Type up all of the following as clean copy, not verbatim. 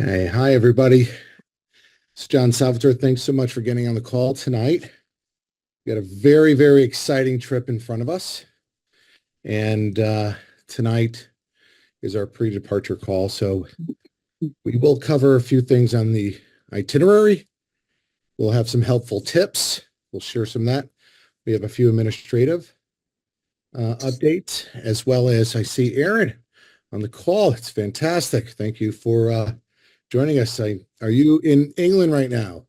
Hey, hi everybody. It's John Salvatore. Thanks so much for getting on the call tonight. We got a very, very exciting trip in front of us. And tonight is our pre-departure call. So we will cover a few things on the itinerary. We'll have some helpful tips. We'll share some of that. We have a few administrative updates, as well as I see Aaron on the call. It's fantastic. Thank you for joining us. Are you in England right now?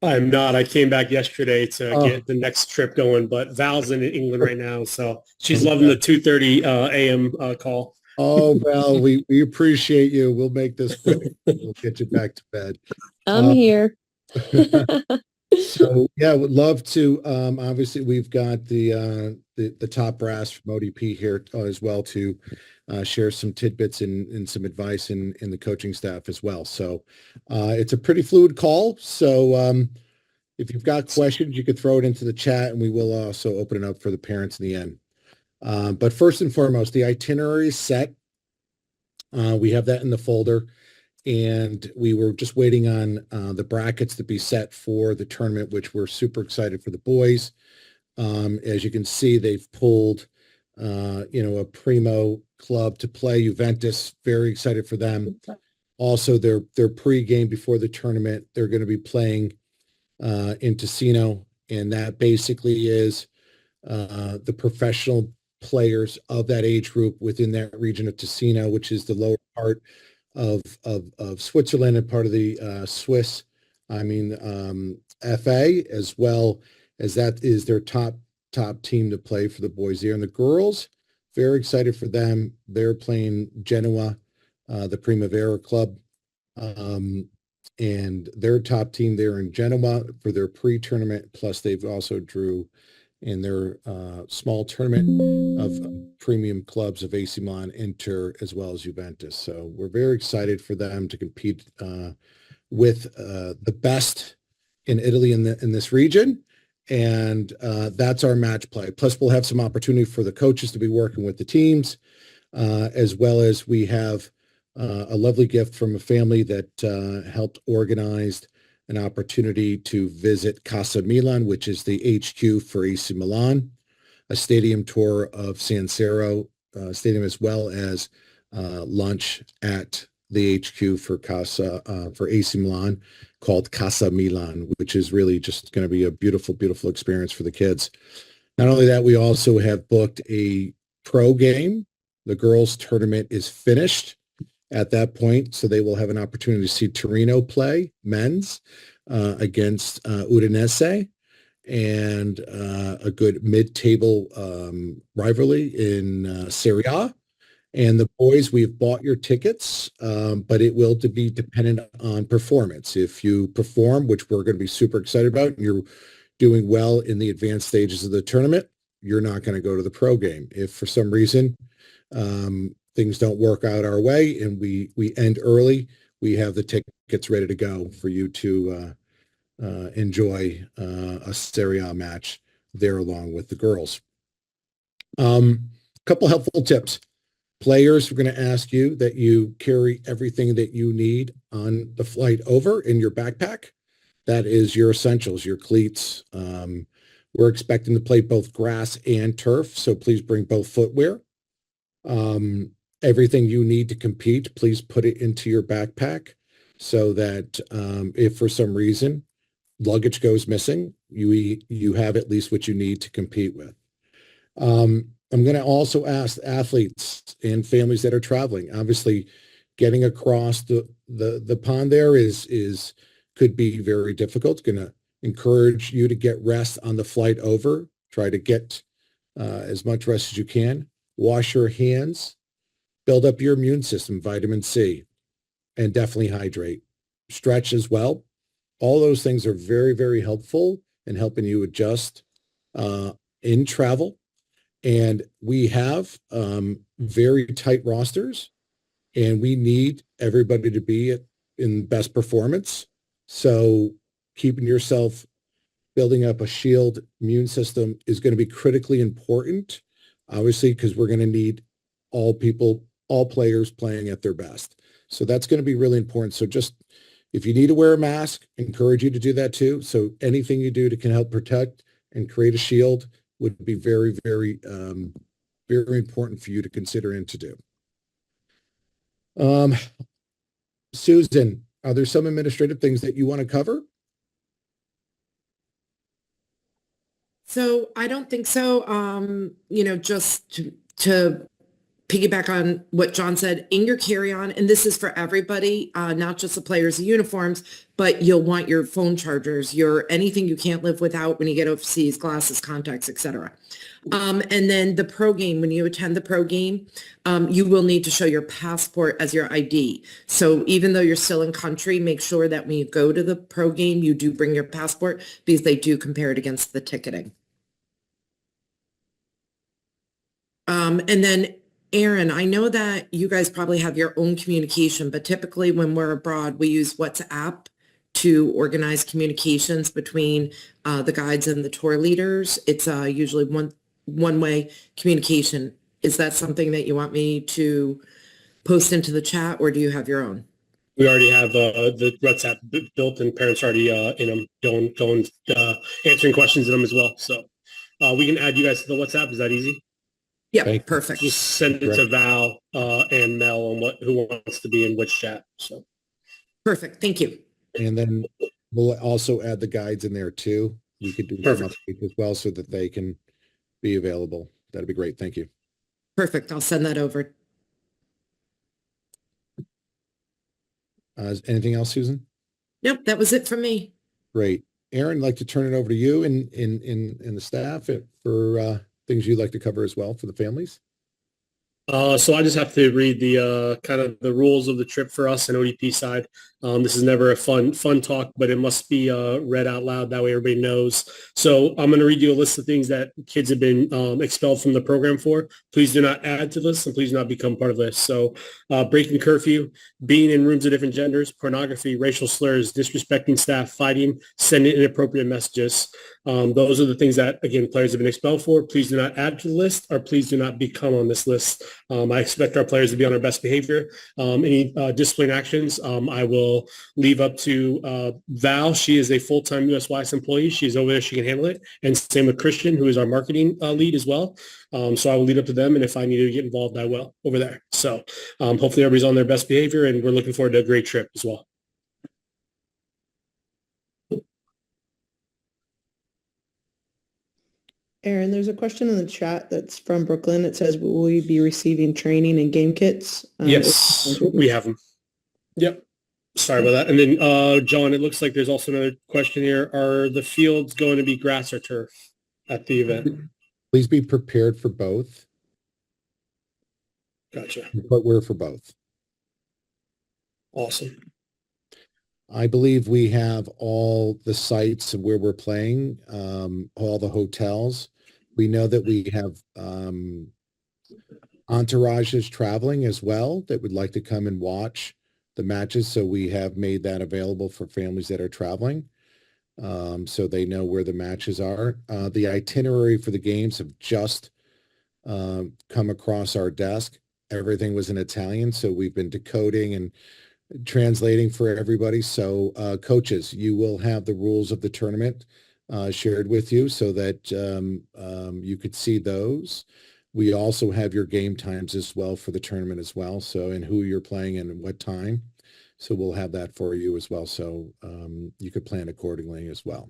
I'm not. I came back yesterday to Oh, get the next trip going, but Val's in England right now, so she's loving okay. the 2:30 a.m. Call. Oh, Val, we appreciate you. We'll make this quick. We'll get you back to bed. I'm Uh, here. so yeah, would love to. Obviously, we've got the top brass from ODP here as well to share some tidbits and some advice in the coaching staff as well. So it's a pretty fluid call. So if you've got questions, you could throw it into the chat, and we will also open it up for the parents in the end. But first and foremost, the itinerary is set. We have that in the folder, and we were just waiting on the brackets to be set for the tournament, which we're super excited for the boys. As you can see, they've pulled, a primo club to play, Juventus. Very excited for them. Also, their pre-game before the tournament, they're going to be playing in Ticino, and that basically is the professional players of that age group within that region of Ticino, which is the lower part of Switzerland and part of the Swiss, FA, as well as that is their top team to play for the boys there. And the girls, very excited for them. They're playing Genoa, the Primavera club. And their top team there in Genoa for their pre-tournament. Plus, they've also drew in their small tournament of premium clubs of AC Milan, Inter, as well as Juventus. So we're very excited for them to compete with the best in Italy in this region. And that's our match play. Plus, we'll have some opportunity for the coaches to be working with the teams, as well as we have a lovely gift from a family that helped organize an opportunity to visit Casa Milan, which is the HQ for AC Milan, a stadium tour of San Siro Stadium, as well as lunch at the HQ for AC Milan, called Casa Milan, which is really just going to be a beautiful, beautiful experience for the kids. Not only that, we also have booked a pro game. The girls' tournament is finished at that point, so they will have an opportunity to see Torino play men's against Udinese, and a good mid-table rivalry in Serie A. And the boys, we've bought your tickets, but it will be dependent on performance. If you perform, which we're going to be super excited about, and you're doing well in the advanced stages of the tournament, you're not going to go to the pro game. If for some reason things don't work out our way and we end early, we have the tickets ready to go for you to enjoy a Serie A match there along with the girls. A couple helpful tips. Players, we're going to ask you that you carry everything that you need on the flight over in your backpack. That is your essentials, your cleats. We're expecting to play both grass and turf, so please bring both footwear. Everything you need to compete, please put it into your backpack so that if for some reason luggage goes missing, you have at least what you need to compete with. I'm going to also ask athletes and families that are traveling. Obviously, getting across the pond there could be very difficult. Going to encourage you to get rest on the flight over. Try to get as much rest as you can. Wash your hands. Build up your immune system, vitamin C, and definitely hydrate. Stretch as well. All those things are very, very helpful in helping you adjust in travel. And we have very tight rosters, and we need everybody to be in best performance. So keeping yourself, building up a shield immune system is going to be critically important, obviously, because we're going to need all people, all players playing at their best. So that's going to be really important. So just if you need to wear a mask, encourage you to do that too. So anything you do to can help protect and create a shield would be very, very, very important for you to consider and to do. Susan, are there some administrative things that you want to cover? So I don't think so. Just to piggyback on what John said, in your carry-on, and this is for everybody, not just the players' uniforms, but you'll want your phone chargers, your anything you can't live without when you get overseas, glasses, contacts, etc. And then the pro game, when you attend the pro game, you will need to show your passport as your ID. So even though you're still in country, make sure that when you go to the pro game, you do bring your passport because they do compare it against the ticketing. And then Aaron, I know that you guys probably have your own communication, but typically when we're abroad, we use WhatsApp to organize communications between the guides and the tour leaders. It's usually one-way communication. Is that something that you want me to post into the chat, or do you have your own? We already have the WhatsApp built, and parents are already in them, going answering questions in them as well. So we can add you guys to the WhatsApp. Is that easy? Yeah, perfect. Just send it to Val and Mel on who wants to be in which chat. So perfect. Thank you. And then we'll also add the guides in there too. We could do them as well so that they can be available. That'd be great. Thank you. Perfect. I'll send that over. Anything else, Susan? Nope, that was it from me. Great. Aaron, I'd like to turn it over to you and the staff for things you'd like to cover as well for the families. So I just have to read the kind of the rules of the trip for us and ODP side. This is never a fun talk, but it must be read out loud. That way everybody knows. So I'm going to read you a list of things that kids have been expelled from the program for. Please do not add to this, and please do not become part of this. So breaking curfew, being in rooms of different genders, pornography, racial slurs, disrespecting staff, fighting, sending inappropriate messages. Those are the things that, again, players have been expelled for. Please do not add to the list, or please do not become on this list. I expect our players to be on their best behavior. Any discipline actions, I will leave up to Val. She is a full-time USYS employee. She's over there. She can handle it. And same with Christian, who is our marketing lead as well. So I will lead up to them. And if I need to get involved, I will over there. So hopefully everybody's on their best behavior, and we're looking forward to a great trip as well. Aaron, there's a question in the chat that's from Brooklyn. It says, will we be receiving training and game kits? Yes, we have them. Yep. Sorry about that. And then, John, it looks like there's also another question here. Are the fields going to be grass or turf at the event? Please be prepared for both. Gotcha. But we're for both. Awesome. I believe we have all the sites where we're playing, all the hotels. We know that we have entourages traveling as well that would like to come and watch the matches. So we have made that available for families that are traveling, so they know where the matches are. The itinerary for the games have just come across our desk. Everything was in Italian, so we've been decoding and translating for everybody. So coaches, you will have the rules of the tournament shared with you so that you could see those. We also have your game times as well for the tournament as well. So, and who you're playing and what time. So we'll have that for you as well. So you could plan accordingly as well.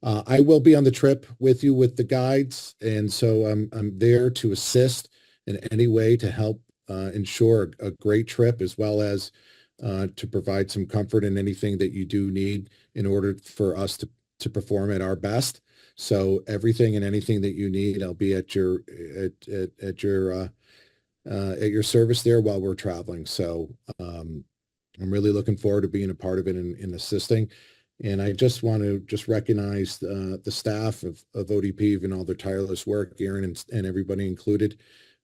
I will be on the trip with you with the guides. And so I'm there to assist in any way to help ensure a great trip, as well as to provide some comfort in anything that you do need in order for us to perform at our best. So everything and anything that you need, I'll be at your service there while we're traveling. So I'm really looking forward to being a part of it and assisting. And I just want to recognize the staff of ODP and all their tireless work, Aaron and everybody included.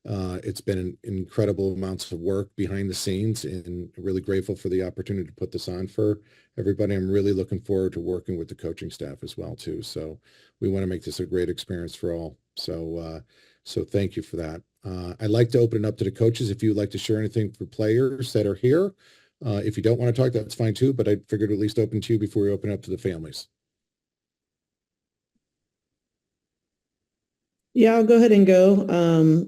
It's been incredible amounts of work behind the scenes, and really grateful for the opportunity to put this on for everybody. I'm really looking forward to working with the coaching staff as well too. So we want to make this a great experience for all. So So thank you for that. I'd like to open it up to the coaches if you would like to share anything for players that are here. If you don't want to talk, that's fine too, but I figured at least open to you before we open up to the families. Yeah, I'll go ahead and go.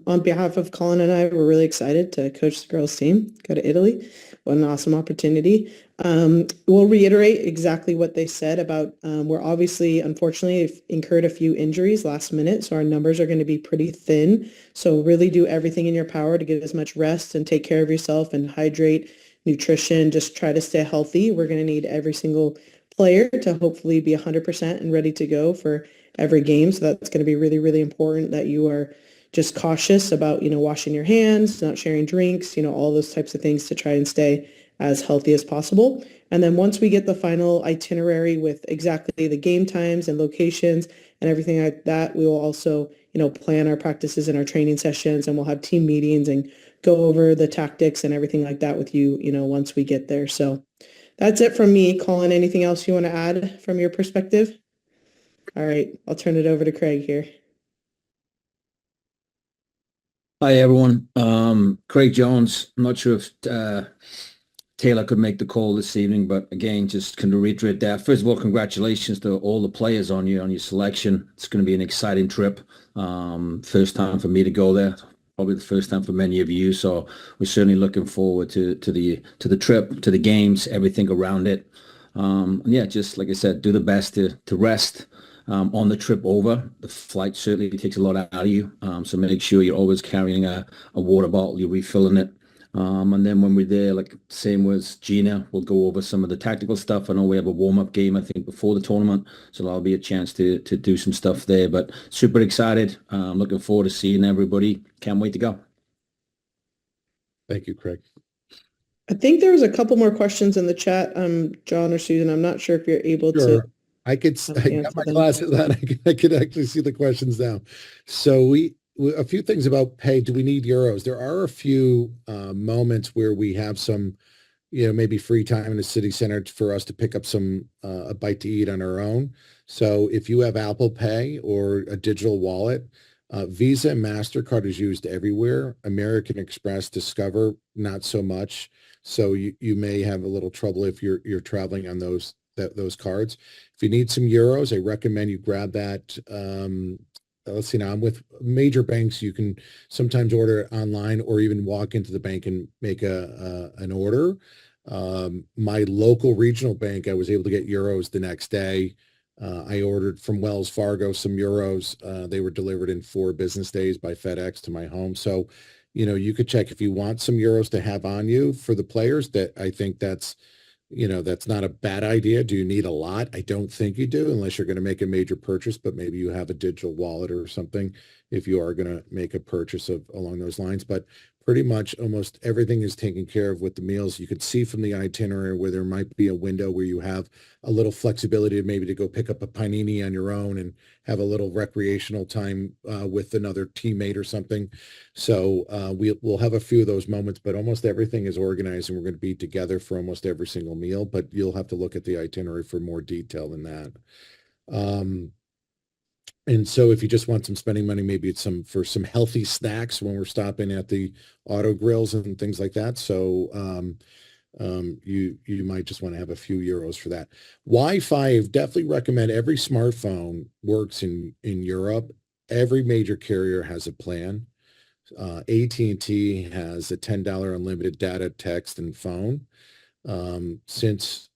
On behalf of Colin and I, we're really excited to coach the girls team, go to Italy. What an awesome opportunity. We'll reiterate exactly what they said about, we're obviously, unfortunately, incurred a few injuries last minute, so our numbers are going to be pretty thin. So really do everything in your power to get as much rest and take care of yourself and hydrate, nutrition, just try to stay healthy. We're going to need every single player to hopefully be 100% and ready to go for every game. So that's going to be really, really important that you are just cautious about, washing your hands, not sharing drinks, all those types of things to try and stay as healthy as possible. And then once we get the final itinerary with exactly the game times and locations and everything like that, we will also, plan our practices and our training sessions, and we'll have team meetings and go over the tactics and everything like that with you, once we get there. So that's it from me. Colin, anything else you want to add from your perspective? All right, I'll turn it over to Craig here. Hi, everyone. Craig Jones. I'm not sure if Taylor could make the call this evening, but again, just can reiterate that. First of all, congratulations to all the players on your selection. It's going to be an exciting trip. First time for me to go there. Probably the first time for many of you. So we're certainly looking forward to the trip, to the games, everything around it. And yeah, just like I said, do the best to rest. On the trip over. The flight certainly takes a lot out of you. So make sure you're always carrying a water bottle, you're refilling it. And then when we're there, like same with Gina, we'll go over some of the tactical stuff. I know we have a warm-up game, I think, before the tournament. So that'll be a chance to do some stuff there. But super excited. Looking forward to seeing everybody. Can't wait to go. Thank you, Craig. I think there was a couple more questions in the chat, John or Susan. I'm not sure if you're able Sure. to. I got my glasses on. I could actually see the questions now. So a few things about pay. Do we need euros? There are a few moments where we have some, maybe free time in the city center for us to pick up some a bite to eat on our own. So if you have Apple Pay or a digital wallet, Visa and MasterCard is used everywhere. American Express, Discover, not so much. So you may have a little trouble if you're traveling on those cards. If you need some euros, I recommend you grab that. Let's see, now I'm with major banks. You can sometimes order it online or even walk into the bank and make an order. My local regional bank, I was able to get euros the next day. I ordered from Wells Fargo some euros. They were delivered in 4 business days by FedEx to my home. So, you could check if you want some euros to have on you for the players. That I think that's not a bad idea. Do you need a lot? I don't think you do, unless you're going to make a major purchase, but maybe you have a digital wallet or something if you are going to make a purchase along those lines. But pretty much almost everything is taken care of with the meals. You could see from the itinerary where there might be a window where you have a little flexibility maybe to go pick up a panini on your own and have a little recreational time with another teammate or something. So we'll have a few of those moments, but almost everything is organized and we're going to be together for almost every single meal, but you'll have to look at the itinerary for more detail than that. And so if you just want some spending money, maybe it's for some healthy snacks when we're stopping at the auto grills and things like that. So you might just want to have a few euros for that. Wi-Fi, definitely recommend. Every smartphone works in Europe. Every major carrier has a plan. AT&T has a $10 unlimited data, text, and phone. Since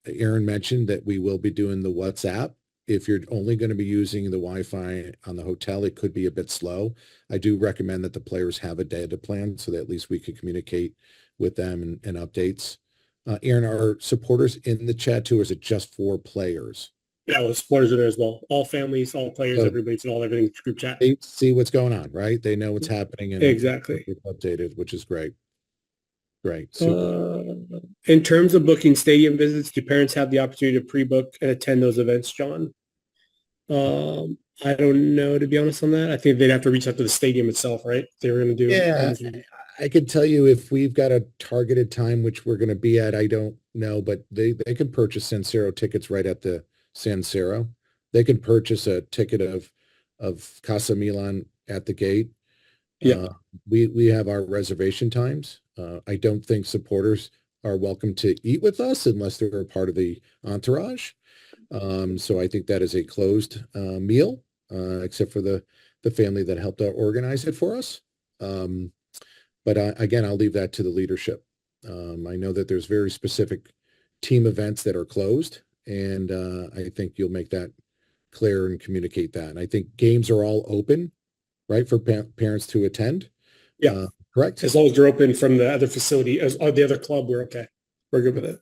Aaron mentioned that we will be doing the WhatsApp, if you're only going to be using the Wi-Fi on the hotel, it could be a bit slow. I do recommend that the players have a data plan so that at least we can communicate with them and updates. Aaron, are supporters in the chat too, or is it just for players? Yeah, well, supporters are there as well. All families, all players, So everybody's in all everything group chat. they see what's going on, right? They know what's happening and Exactly. it's updated, which is great. Great. Super. In terms of booking stadium visits, do parents have the opportunity to pre-book and attend those events, John? I don't know, to be honest on that. I think they'd have to reach out to the stadium itself, right? They were going to do. Yeah, I could tell you if we've got a targeted time, which we're going to be at, I don't know, but they can purchase San Siro tickets right at the San Siro. They can purchase a ticket of Casa Milan at the gate. Yeah. We have our reservation times. I don't think supporters are welcome to eat with us unless they're a part of the entourage. So I think that is a closed meal, except for the family that helped organize it for us. But again, I'll leave that to the leadership. I know that there's very specific team events that are closed, and I think you'll make that clear and communicate that. And I think games are all open, right, for parents to attend. Yeah. Correct. As long as they're open from the other facility, the other club, we're okay. We're good with it.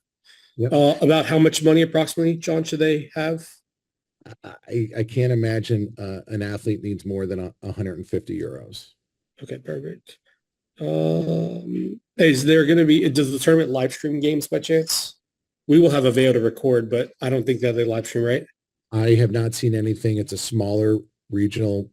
Yep. About how much money approximately, John, should they have? I can't imagine an athlete needs more than 150 euros. Okay, perfect. Is there going to be, does the tournament live stream games by chance? We will have a veil to record, but I don't think that they live stream, right? I have not seen anything. It's a smaller regional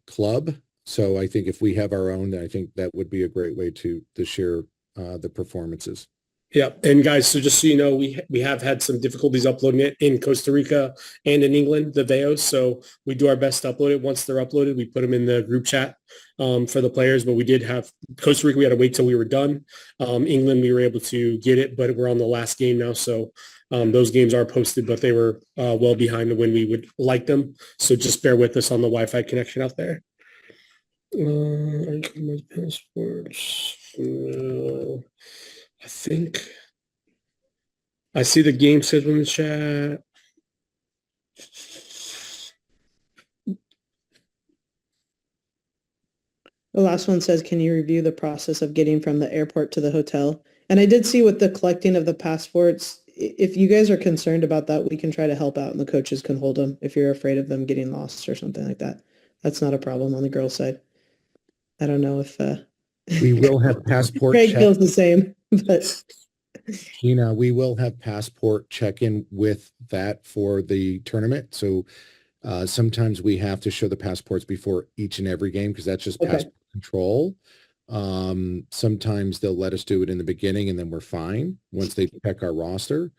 club. So I think if we have our own, I think that would be a great way to share the performances. Yeah. And guys, so just so you know, we have had some difficulties uploading it in Costa Rica and in England, the VEOs. So we do our best to upload it. Once they're uploaded, we put them in the group chat for the players. But we did have Costa Rica, we had to wait till we were done. England, we were able to get it, but we're on the last game now. So those games are posted, but they were well behind when we would like them. So just bear with us on the Wi-Fi connection out there. Passports. I think I see the game schedule in the chat. The last one says, can you review the process of getting from the airport to the hotel? And I did see with the collecting of the passports, if you guys are concerned about that, we can try to help out and the coaches can hold them if you're afraid of them getting lost or something like that. That's not a problem on the girls' side. I don't know if We will have passport Craig check. feels the same, but Gina, we will have passport check-in with that for the tournament. So sometimes we have to show the passports before each and every game because that's just Okay. passport control. Sometimes they'll let us do it in the beginning and then we're fine once they check our roster.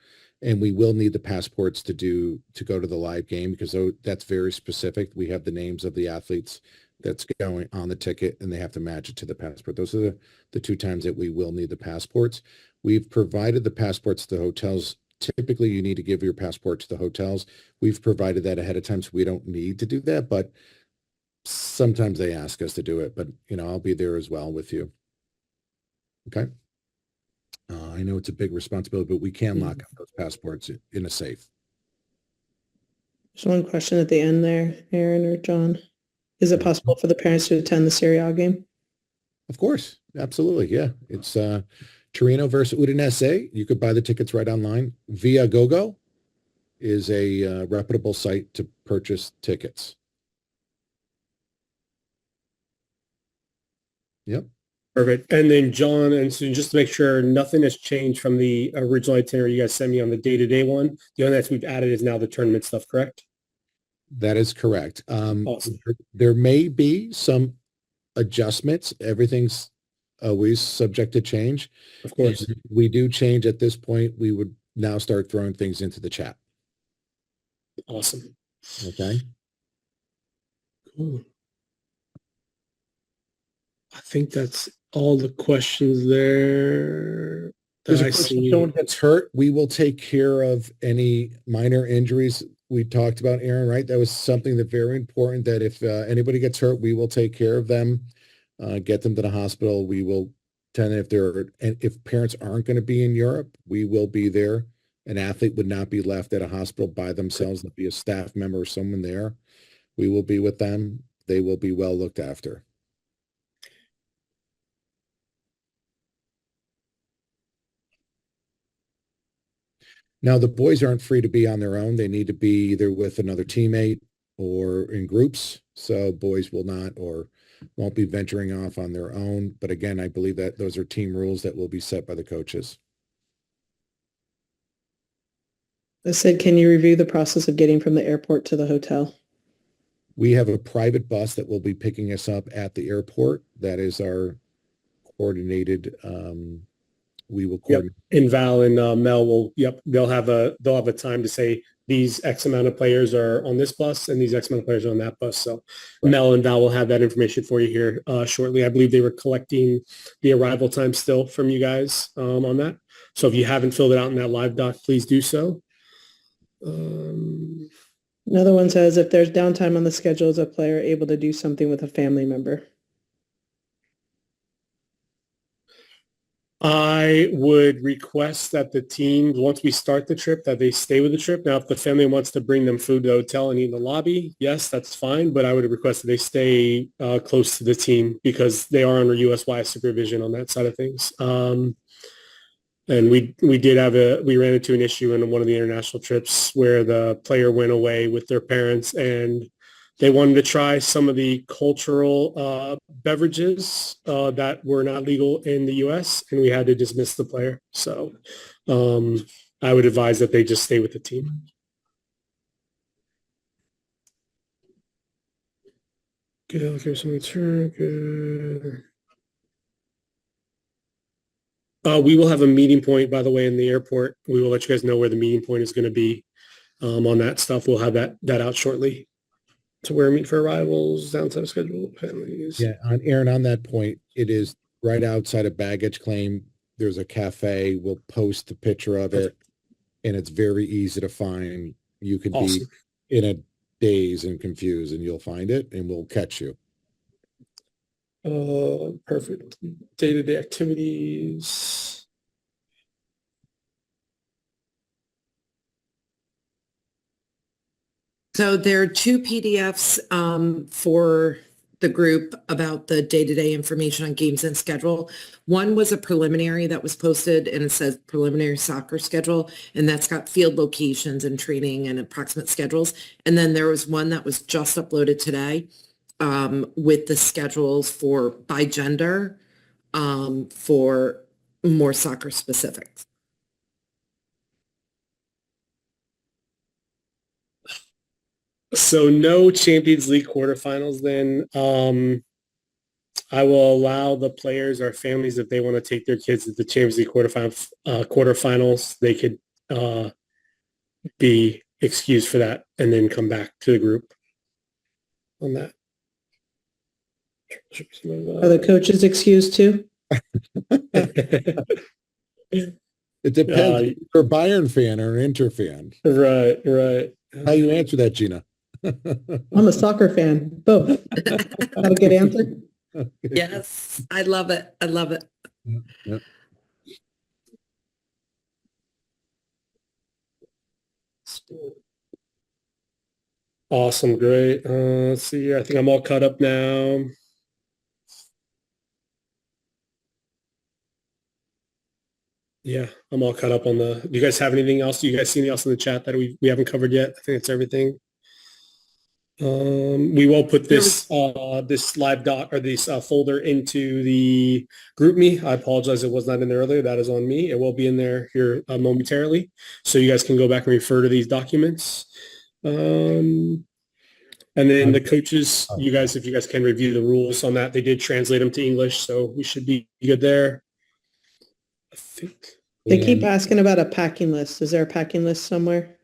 And we will need the passports to go to the live game because that's very specific. We have the names of the athletes that's going on the ticket and they have to match it to the passport. Those are the two times that we will need the passports. We've provided the passports to the hotels. Typically, you need to give your passport to the hotels. We've provided that ahead of time, so we don't need to do that, but sometimes they ask us to do it, but I'll be there as well with you. Okay. I know it's a big responsibility, but we can lock up those passports in a safe. there's one question at the end there, Aaron or John. Is it possible for the parents to attend the Serie A game? Of course. Absolutely. Yeah. It's Torino versus Udinese. You could buy the tickets right online. Viagogo is a reputable site to purchase tickets. Yep. Perfect. And then John, and so just to make sure nothing has changed from the original itinerary you guys sent me on the day-to-day one, the only that we've added is now the tournament stuff, correct? That is correct. Awesome. There may be some adjustments. Everything's always subject to change. Of course. If we do change at this point, we would now start throwing things into the chat. Awesome. Okay. Cool. I think that's all the questions there that I If see. someone gets hurt, we will take care of any minor injuries we talked about, Aaron, right? That was something that very important that if anybody gets hurt, we will take care of them, get them to the hospital. We will if parents aren't going to be in Europe, we will be there. An athlete would not be left at a hospital by themselves. There'll be a staff member or someone there. We will be with them. They will be well looked after. Now, the boys aren't free to be on their own. They need to be either with another teammate or in groups. So boys will not or won't be venturing off on their own. But again, I believe that those are team rules that will be set by the coaches. I said, can you review the process of getting from the airport to the hotel? We have a private bus that will be picking us up at the airport. That is our coordinated, we will coordinate. And Val and Mel will, they'll have a time to say these X amount of players are on this bus and these X amount of players are on that bus. So Mel and Val will have that information for you here shortly. I believe they were collecting the arrival time still from you guys on that. So if you haven't filled it out in that live doc, please do so. Another one says if there's downtime on the schedule, is a player able to do something with a family member? I would request that the team, once we start the trip, that they stay with the trip. Now, if the family wants to bring them food to the hotel and eat in the lobby, yes, that's fine. But I would request that they stay close to the team because they are under USY supervision on that side of things. And we ran into an issue in one of the international trips where the player went away with their parents and they wanted to try some of the cultural beverages that were not legal in the U.S. and we had to dismiss the player. So I would advise that they just stay with the team. Good allocation return. Good. We will have a meeting point, by the way, in the airport. We will let you guys know where the meeting point is going to be on that stuff. We'll have that out shortly. To where meet for arrivals, downtime schedule, families. Yeah, Aaron, on that point, it is right outside of baggage claim. There's a cafe. We'll post a picture of it, and it's very easy to find. You could Awesome. be in a daze and confused, and you'll find it, and we'll catch you. Perfect. Day-to-day activities. So there are two PDFs for the group about the day-to-day information on games and schedule. One was a preliminary that was posted and it says preliminary soccer schedule, and that's got field locations and training and approximate schedules. And then there was one that was just uploaded today with the schedules by gender for more soccer specifics. So no Champions League quarterfinals then. I will allow the players or families, if they want to take their kids to the Champions League quarterfinals, they could be excused for that and then come back to the group on that. Are the coaches excused too? It depends. If you're a Bayern fan or an Inter fan. Right. How you answer that, Gina? I'm a soccer fan. Both. That a good answer? Yes, I love it. I love it. Yep. Awesome, great. Let's see here. I think I'm all caught up now. Yeah, I'm all caught up on do you guys have anything else? Do you guys see anything else in the chat that we haven't covered yet? I think it's everything. We will put this this live doc or this folder into the group me. I apologize, it was not in there earlier. That is on me. It will be in there here momentarily, so you guys can go back and refer to these documents. And then the coaches, you guys, if you guys can review the rules on that, they did translate them to English, so we should be good there. I think. They keep asking about a packing list. Is there a packing list somewhere?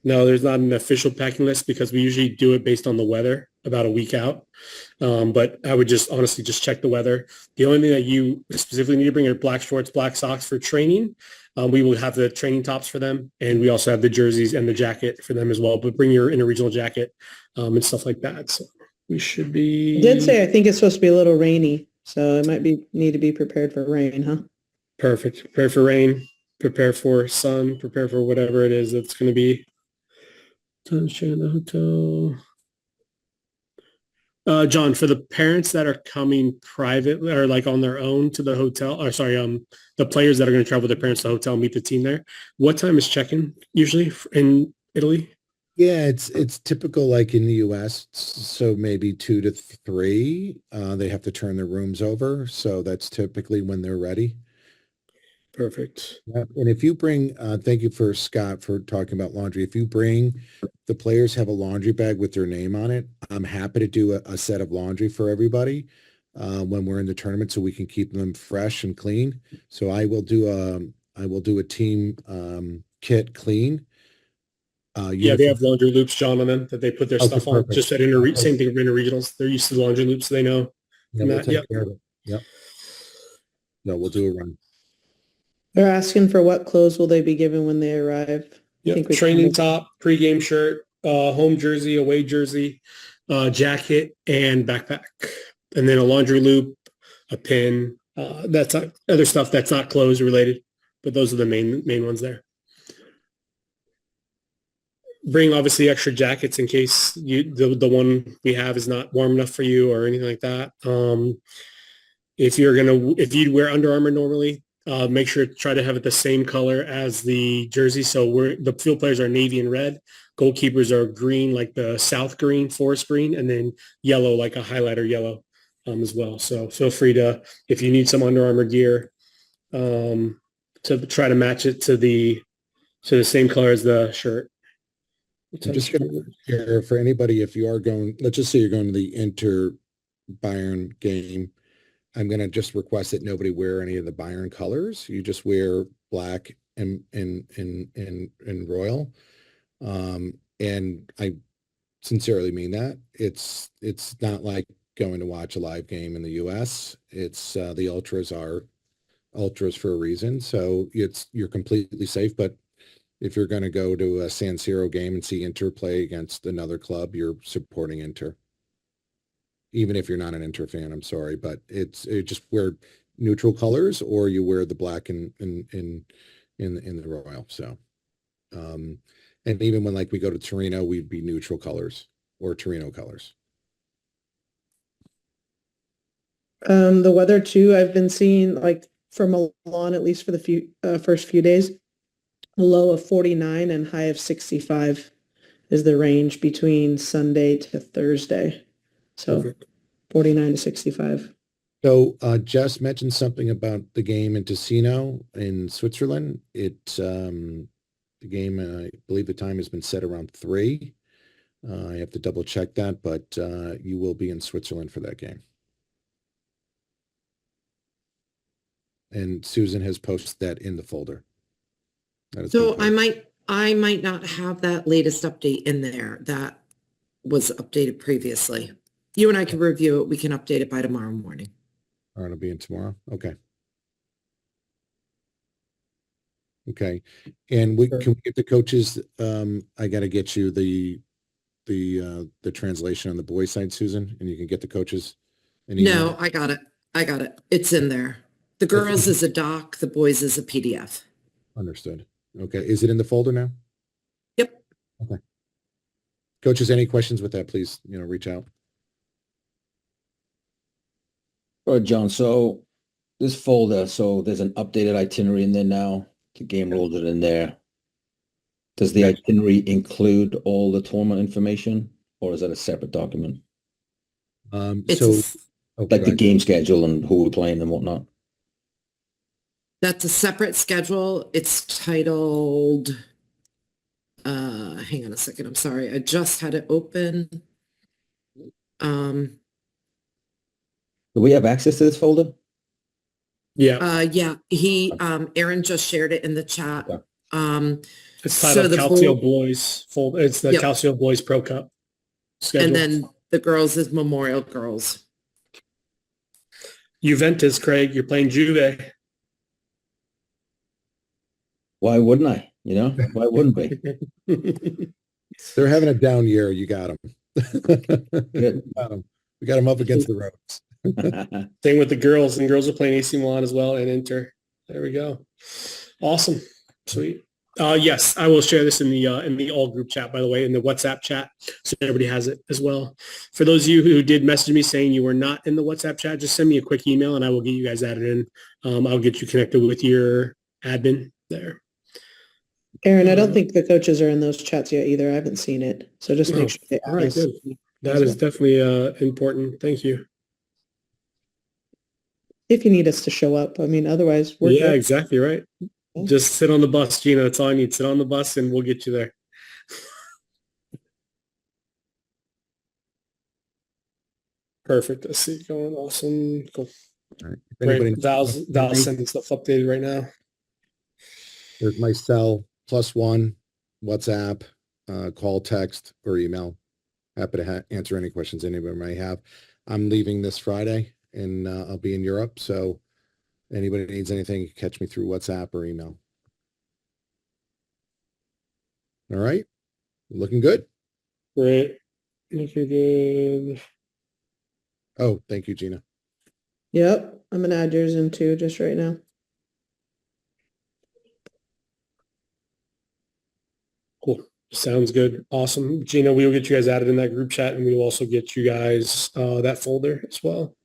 No, there's not an official packing list because we usually do it based on the weather about a week out. But I would just honestly just check the weather. The only thing that you specifically need to bring are black shorts, black socks for training. We will have the training tops for them. And we also have the jerseys and the jacket for them as well. But bring your interregional jacket and stuff like that. So we should be. It did say I think it's supposed to be a little rainy. So it might need to be prepared for rain, huh? Perfect. Prepare for rain. Prepare for sun. Prepare for whatever it is that's going to be. Time share in the hotel. John, for the parents that are coming privately or like on their own to the hotel, or sorry, the players that are going to travel with their parents to the hotel, meet the team there. What time is check-in usually in Italy? Yeah, it's typical like in the US. So maybe 2 to 3. They have to turn their rooms over. So that's typically when they're ready. Perfect. And if you bring, thank you for Scott for talking about laundry. If you bring, the players have a laundry bag with their name on it. I'm happy to do a set of laundry for everybody when we're in the tournament so we can keep them fresh and clean. So I will do a team kit clean. Yeah, they have laundry loops, John, on them that they put their Okay, stuff on. perfect. Just at same thing for interregionals. They're used to the laundry loops, so they know. Yeah, we'll Matt, take yep. care of it. Yep. No, we'll do a run. They're asking for what clothes will they be given when they arrive? I Yep. think we Training covered- top, pregame shirt, home jersey, away jersey, jacket, and backpack. And then a laundry loop, a pin. That's other stuff that's not clothes related, but those are the main ones there. Bring obviously extra jackets in case the one we have is not warm enough for you or anything like that. If you'd wear Under Armour normally, make sure to try to have it the same color as the jersey. So the field players are navy and red. Goalkeepers are green, like the South green, forest green, and then yellow, like a highlighter yellow as well. So feel free to, if you need some Under Armour gear, to try to match it to the same color as the shirt. I'm just going to here for anybody, if you are going, let's just say you're going to the Inter Bayern game. I'm going to just request that nobody wear any of the Bayern colors. You just wear black and royal. And I sincerely mean that. It's not like going to watch a live game in the US. It's the ultras are ultras for a reason. So you're completely safe, but if you're going to go to a San Siro game and see Inter play against another club, you're supporting Inter. Even if you're not an Inter fan, I'm sorry, but it just wear neutral colors or you wear the black in the royal. So, and even when like we go to Torino, we'd be neutral colors or Torino colors. The weather too, I've been seeing like for Milan, at least for the first few days, a low of 49 and high of 65 is the range between Sunday to Thursday. So Perfect. 49 to 65. So Jess mentioned something about the game in Ticino in Switzerland. The game, I believe the time has been set around 3. I have to double check that, but you will be in Switzerland for that game. And Susan has posted that in the folder. So I might not have that latest update in there that was updated previously. You and I can review it. We can update it by tomorrow morning. All right, it'll be in tomorrow. Okay. Okay. And can we get the coaches? I got to get you the translation on the boys side, Susan, and you can get the coaches. No, I got it. It's in there. The girls is a doc, the boys is a PDF. Understood. Okay. Is it in the folder now? Yep. Okay. Coaches, any questions with that, please, reach out. All right, John. So this folder, so there's an updated itinerary in there now. The game rules are in there. Does the itinerary include all the tournament information, or is that a separate document? It's Like the game schedule and who we're playing and whatnot? That's a separate schedule. It's titled, hang on a second. I'm sorry. I just had it open. Do we have access to this folder? Yeah. Yeah, Aaron just shared it in the chat. Okay. It's titled the Calcio Boys. It's the Yep. Calcio Boys Pro Cup schedule. And then the girls is Memorial Girls. Juventus, Craig, you're playing Juve. Why wouldn't I? Why wouldn't we? They're having a down year. You got them. Good. We got them up against the ropes. Same with the girls, and girls are playing AC Milan as well and Inter. There we go. Awesome. Sweet. Yes, I will share this in the all group chat, by the way, in the WhatsApp chat, so everybody has it as well. For those of you who did message me saying you were not in the WhatsApp chat, just send me a quick email and I will get you guys added in. I'll get you connected with your admin there. Aaron, I don't think the coaches are in those chats yet either. I haven't seen it. So just make sure they All add right, us. good. That is definitely important. Thank you. If you need us to show up. I mean, otherwise we're good. Exactly right. Just sit on the bus, Gina. That's all I need. Sit on the bus and we'll get you there. Perfect. I see it going. Awesome. Cool. All right. If anybody- Great. Val's sending stuff updated right now. There's my cell +1 WhatsApp. call, text, or email. Happy to answer any questions anybody may have. I'm leaving this Friday and I'll be in Europe. So anybody needs anything, catch me through WhatsApp or email. All right. Looking good. Great. Looking good. Oh, thank you, Gina. Yep, I'm gonna add yours in too, just right now. Cool. Sounds good. Awesome. Gina, we will get you guys added in that group chat, and we will also get you guys that folder as well.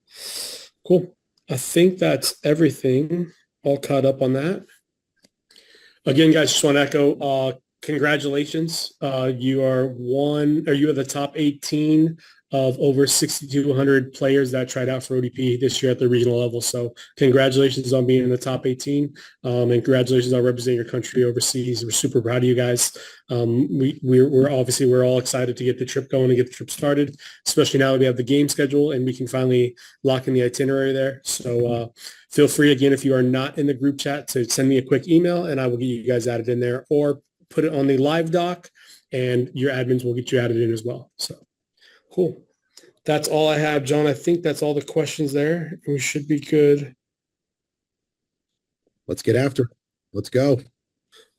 Cool. I think that's everything. All caught up on that. Again, guys, just want to echo congratulations. You are the top 18 of over 6,200 players that tried out for ODP this year at the regional level. So congratulations on being in the top 18, and congratulations on representing your country overseas. We're super proud of you guys. We're all excited to get the trip going and get the trip started, especially now that we have the game schedule and we can finally lock in the itinerary there. So feel free, again, if you are not in the group chat, to send me a quick email and I will get you guys added in there, or put it on the live doc and your admins will get you added in as well. So cool. That's all I have, John. I think that's all the questions there. We should be good. Let's get after it. Let's go.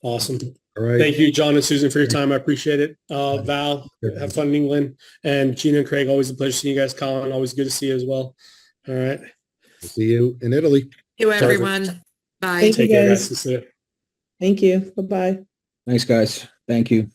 Awesome. All right. Thank you, John and Susan, for your time. I appreciate it. Val, have fun in England. And Gina and Craig, always a pleasure seeing you guys. Colin, always good to see you as well. All right. See you in Italy. You, everyone. Bye. Thank you, Take care, guys. guys. See you. Thank you. Bye-bye. Thanks, guys. Thank you.